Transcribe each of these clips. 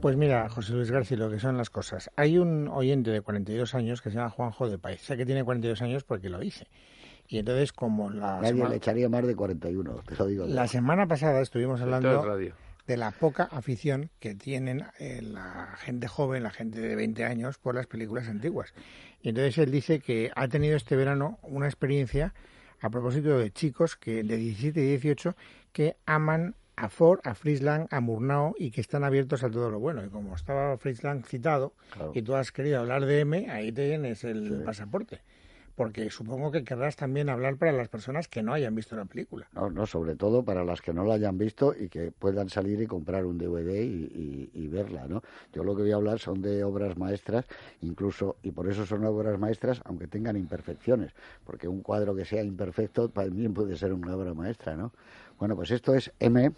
Pues mira, José Luis García, lo que son las cosas. Hay un oyente de 42 años que se llama Juanjo de País. Sé que tiene 42 años porque lo dice. Y entonces, como Nadie le echaría más de 41, te lo digo yo. la semana pasada estuvimos Esto es hablando radio. de la poca afición que tienen la gente joven, la gente de 20 años, por las películas antiguas. Y entonces él dice que ha tenido este verano una experiencia a propósito de chicos que de 17 y 18 que aman a Ford, a Fritz Lang, a Murnau y que están abiertos a todo lo bueno. Y como estaba Fritz Lang citado Claro, y tú has querido hablar de M, ahí tienes sí. el pasaporte. Porque supongo que querrás también hablar para las personas que no hayan visto la película. No, no, sobre todo para las que no la hayan visto y que puedan salir y comprar un DVD y verla, ¿no? Yo lo que voy a hablar son de obras maestras, incluso, y por eso son obras maestras, aunque tengan imperfecciones, porque un cuadro que sea imperfecto también puede ser una obra maestra, ¿no? Bueno, pues esto es M,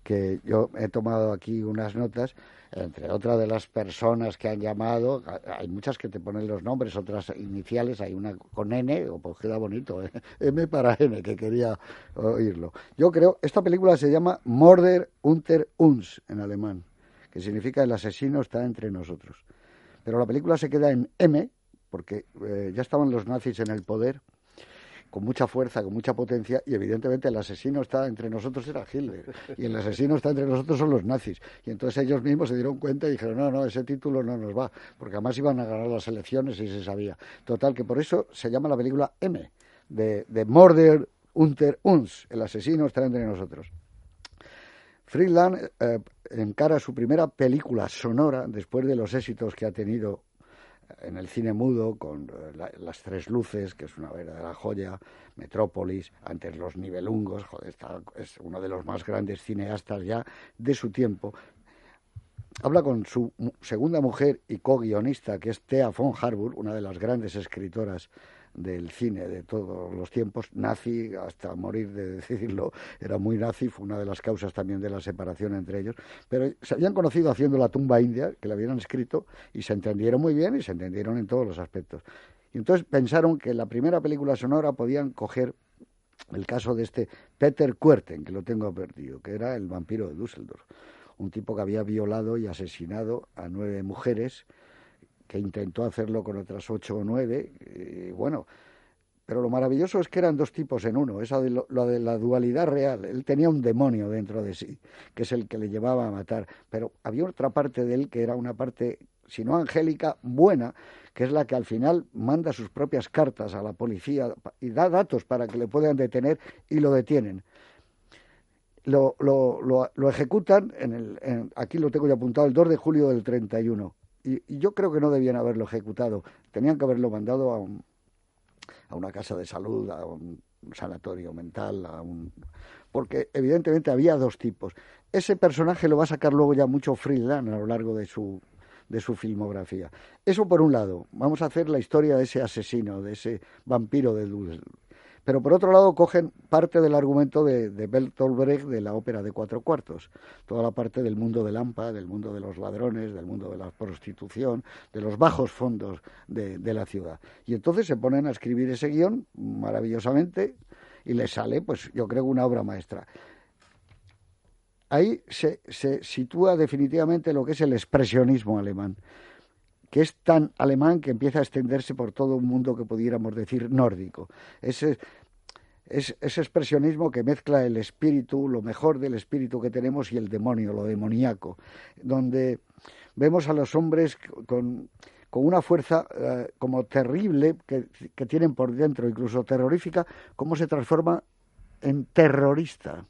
que yo he tomado aquí unas notas, entre otras de las personas que han llamado, hay muchas que te ponen los nombres, otras iniciales, hay una con N, o pues queda bonito, ¿eh? M para N, que quería oírlo. Yo creo, esta película se llama Mörder unter uns, en alemán, que significa el asesino está entre nosotros. Pero la película se queda en M, porque ya estaban los nazis en el poder, con mucha fuerza, con mucha potencia, y evidentemente el asesino está entre nosotros, era Hitler, y el asesino está entre nosotros son los nazis. Y entonces ellos mismos se dieron cuenta y dijeron, no, no, ese título no nos va, porque además iban a ganar las elecciones y se sabía. Total, que por eso se llama la película M, de Mörder unter uns, el asesino está entre nosotros. Friedland encara su primera película sonora después de los éxitos que ha tenido en el cine mudo con Las Tres Luces, que es una verdadera joya, Metrópolis, antes Los Nibelungos, joder, es uno de los más grandes cineastas ya de su tiempo. Habla con su segunda mujer y co-guionista, que es Thea von Harburg, una de las grandes escritoras del cine de todos los tiempos, nazi, hasta morir de decirlo, era muy nazi, fue una de las causas también de la separación entre ellos, pero se habían conocido haciendo La tumba india, que la habían escrito, y se entendieron muy bien y se entendieron en todos los aspectos. Y entonces pensaron que la primera película sonora podían coger el caso de este Peter Kuerten, que lo tengo perdido, que era el vampiro de Düsseldorf, un tipo que había violado y asesinado a 9 mujeres, que intentó hacerlo con otras 8 o 9, y bueno, pero lo maravilloso es que eran dos tipos en uno, esa de lo de la dualidad real. Él tenía un demonio dentro de sí, que es el que le llevaba a matar, pero había otra parte de él que era una parte, si no angélica, buena, que es la que al final manda sus propias cartas a la policía y da datos para que le puedan detener y lo detienen. Lo ejecutan, aquí lo tengo ya apuntado, el 2 de julio del 31. Y yo creo que no debían haberlo ejecutado, tenían que haberlo mandado a una casa de salud, a un sanatorio mental, porque evidentemente había dos tipos. Ese personaje lo va a sacar luego ya mucho Friedland a lo largo de su filmografía. Eso por un lado, vamos a hacer la historia de ese asesino, de ese vampiro de Dulce. Pero por otro lado cogen parte del argumento de Bertolt Brecht de la ópera de cuatro cuartos, toda la parte del mundo del hampa, del mundo de los ladrones, del mundo de la prostitución, de los bajos fondos de la ciudad. Y entonces se ponen a escribir ese guión maravillosamente y les sale, pues yo creo, una obra maestra. Ahí se sitúa definitivamente lo que es el expresionismo alemán, que es tan alemán que empieza a extenderse por todo un mundo que pudiéramos decir nórdico. Ese expresionismo que mezcla el espíritu, lo mejor del espíritu que tenemos y el demonio, lo demoníaco, donde vemos a los hombres con una fuerza como terrible que tienen por dentro, incluso terrorífica, cómo se transforma en terrorista.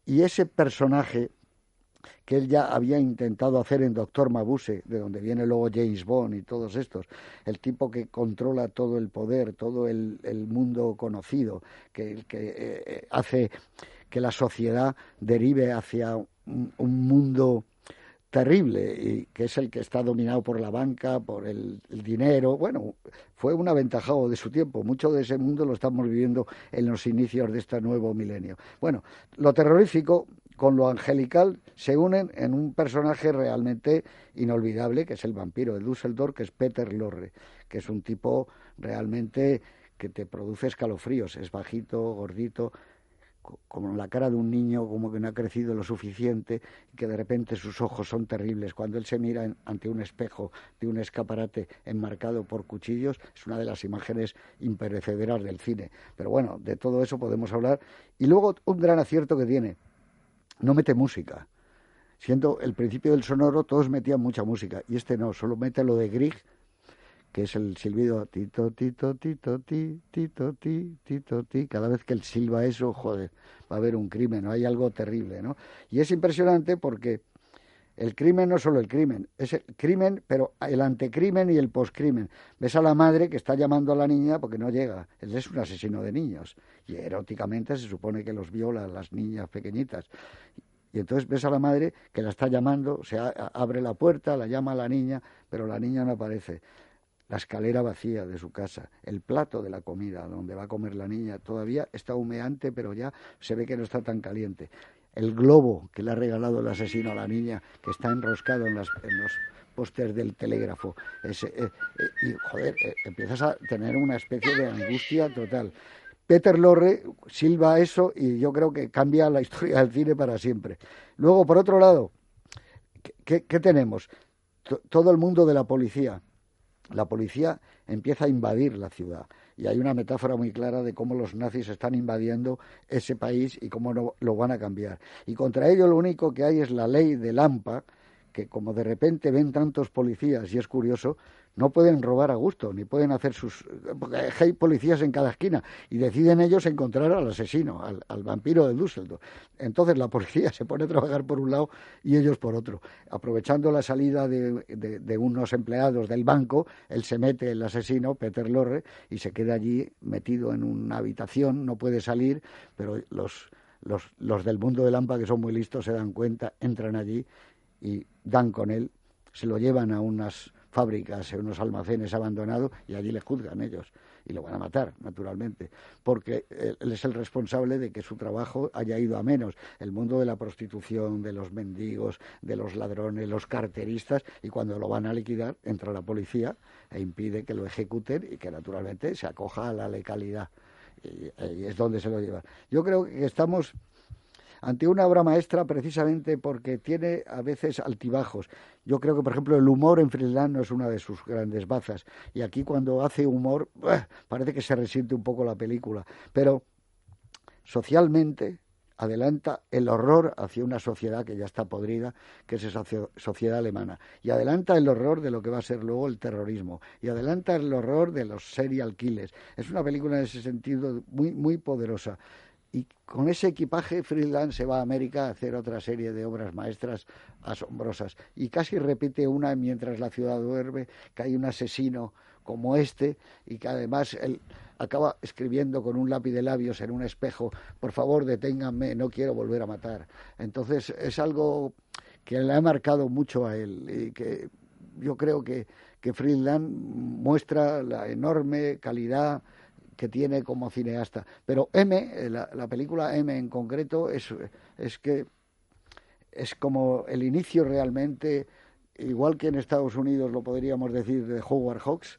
Y ese personaje que él ya había intentado hacer en Doctor Mabuse, de donde viene luego James Bond y todos estos, el tipo que controla todo el poder, todo el mundo conocido, que hace que la sociedad derive hacia un mundo terrible y que es el que está dominado por la banca, por el dinero. Bueno, fue un aventajado de su tiempo. Mucho de ese mundo lo estamos viviendo en los inicios de este nuevo milenio. Bueno, lo terrorífico con lo angelical se unen en un personaje realmente inolvidable, que es el vampiro de Düsseldorf, que es Peter Lorre, que es un tipo realmente que te produce escalofríos. Es bajito, gordito, como la cara de un niño como que no ha crecido lo suficiente y que de repente sus ojos son terribles. Cuando él se mira ante un espejo de un escaparate enmarcado por cuchillos, es una de las imágenes imperecederas del cine. Pero bueno, de todo eso podemos hablar. Y luego un gran acierto que tiene, no mete música. Siendo el principio del sonoro, todos metían mucha música, y este no, solo mete lo de Grieg, que es el silbido tito, tito, tito, ti, tito, ti, tito, ti. Cada vez que él silba eso, joder, va a haber un crimen, ¿no? Hay algo terrible, ¿no? Y es impresionante porque el crimen no es solo el crimen, es el crimen, pero el antecrimen y el poscrimen. Ves a la madre que está llamando a la niña porque no llega. Él es un asesino de niños, y eróticamente se supone que los viola a las niñas pequeñitas. Y entonces ves a la madre que la está llamando, abre la puerta, la llama a la niña, pero la niña no aparece. La escalera vacía de su casa, el plato de la comida donde va a comer la niña, todavía está humeante, pero ya se ve que no está tan caliente. El globo que le ha regalado el asesino a la niña, que está enroscado en los pósters del telégrafo. Y, joder, empiezas a tener una especie de angustia total. Peter Lorre silba eso y yo creo que cambia la historia del cine para siempre. Luego, por otro lado, ¿qué tenemos? Todo el mundo de la policía. La policía empieza a invadir la ciudad y hay una metáfora muy clara de cómo los nazis están invadiendo ese país y cómo no, lo van a cambiar. Y contra ello lo único que hay es la ley de Lampa, que como de repente ven tantos policías, y es curioso, no pueden robar a gusto, ni pueden hacer porque hay policías en cada esquina, y deciden ellos encontrar al asesino, al vampiro de Düsseldorf. Entonces la policía se pone a trabajar por un lado y ellos por otro. Aprovechando la salida de unos empleados del banco, él se mete, el asesino, Peter Lorre, y se queda allí metido en una habitación, no puede salir, pero los del mundo de Lampa, que son muy listos, se dan cuenta, entran allí y dan con él, se lo llevan a unas fábricas, a unos almacenes abandonados, y allí le juzgan ellos y lo van a matar, naturalmente, porque él es el responsable de que su trabajo haya ido a menos. El mundo de la prostitución, de los mendigos, de los ladrones, los carteristas, y cuando lo van a liquidar entra la policía e impide que lo ejecuten y que naturalmente se acoja a la legalidad, y es donde se lo llevan. Yo creo que estamos ante una obra maestra precisamente porque tiene a veces altibajos. Yo creo que, por ejemplo, el humor en Friedland no es una de sus grandes bazas. Y aquí cuando hace humor, parece que se resiente un poco la película. Pero socialmente adelanta el horror hacia una sociedad que ya está podrida, que es esa sociedad alemana. Y adelanta el horror de lo que va a ser luego el terrorismo. Y adelanta el horror de los serial killers. Es una película en ese sentido muy, muy poderosa. Y con ese equipaje Friedland se va a América a hacer otra serie de obras maestras asombrosas. Y casi repite una mientras la ciudad duerme, que hay un asesino como este y que además él acaba escribiendo con un lápiz de labios en un espejo: por favor, deténganme, no quiero volver a matar. Entonces es algo que le ha marcado mucho a él y que yo creo que Friedland muestra la enorme calidad que tiene como cineasta. Pero M, la película M en concreto, es que es como el inicio realmente, igual que en Estados Unidos lo podríamos decir de Howard Hawks.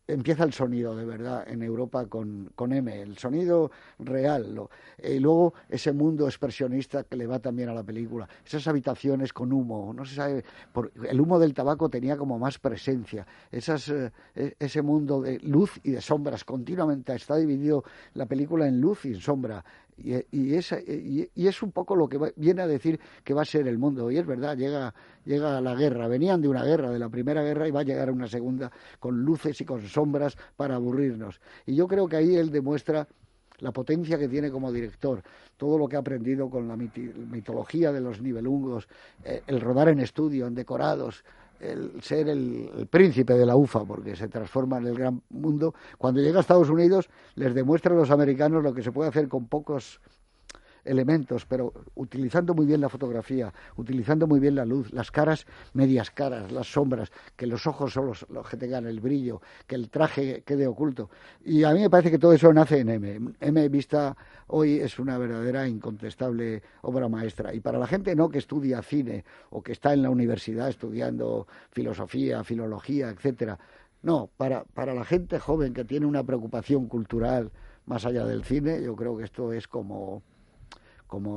Empieza el sonido de verdad en Europa con M, el sonido real, y luego ese mundo expresionista que le va también a la película, esas habitaciones con humo, no se sabe, el humo del tabaco tenía como más presencia, ese mundo de luz y de sombras, continuamente está dividido la película en luz y en sombra. Y es un poco lo que viene a decir que va a ser el mundo. Y es verdad, llega la guerra. Venían de una guerra, de la Primera Guerra, y va a llegar a una segunda con luces y con sombras para aburrirnos. Y yo creo que ahí él demuestra la potencia que tiene como director, todo lo que ha aprendido con la mitología de los Nibelungos, el rodar en estudio, en decorados, el ser el príncipe de la UFA, porque se transforma en el gran mundo. Cuando llega a Estados Unidos les demuestra a los americanos lo que se puede hacer con pocos elementos, pero utilizando muy bien la fotografía, utilizando muy bien la luz, las caras, medias caras, las sombras, que los ojos son los que tengan el brillo, que el traje quede oculto. Y a mí me parece que todo eso nace en M. M vista hoy es una verdadera, incontestable obra maestra. Y para la gente que estudia cine o que está en la universidad estudiando filosofía, filología, etcétera, no, para la gente joven que tiene una preocupación cultural más allá del cine, yo creo que esto es como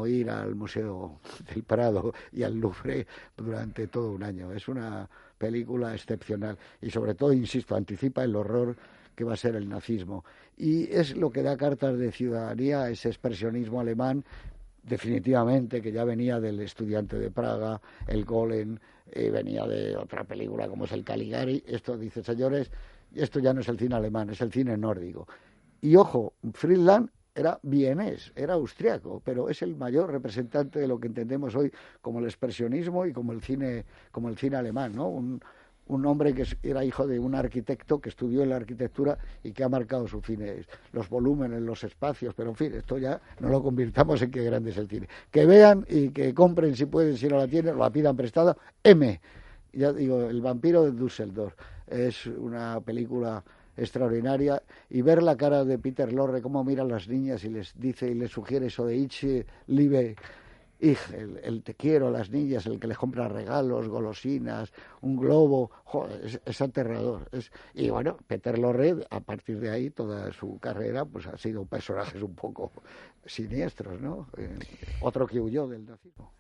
ir al Museo del Prado y al Louvre durante todo un año. Es una película excepcional y sobre todo, insisto, anticipa el horror que va a ser el nazismo. Y es lo que da cartas de ciudadanía a ese expresionismo alemán, definitivamente, que ya venía del Estudiante de Praga, el Golem, venía de otra película como es el Caligari. Esto dice, señores, esto ya no es el cine alemán, es el cine nórdico. Y ojo, Friedland era vienés, era austriaco, pero es el mayor representante de lo que entendemos hoy como el expresionismo y como el cine alemán, ¿no? Un hombre que era hijo de un arquitecto que estudió en la arquitectura y que ha marcado su cine, los volúmenes, los espacios, pero en fin, esto ya no lo convirtamos en qué grande es el cine. Que vean y que compren si pueden, si no la tienen, la pidan prestada. Ya digo, El vampiro de Düsseldorf es una película extraordinaria, y ver la cara de Peter Lorre, cómo mira a las niñas y les dice y les sugiere eso de Ich liebe ich, el te quiero a las niñas, el que les compra regalos, golosinas, un globo, joder, es aterrador. Y bueno, Peter Lorre, a partir de ahí, toda su carrera, pues ha sido personajes un poco siniestros, ¿no? Otro que huyó del nazismo.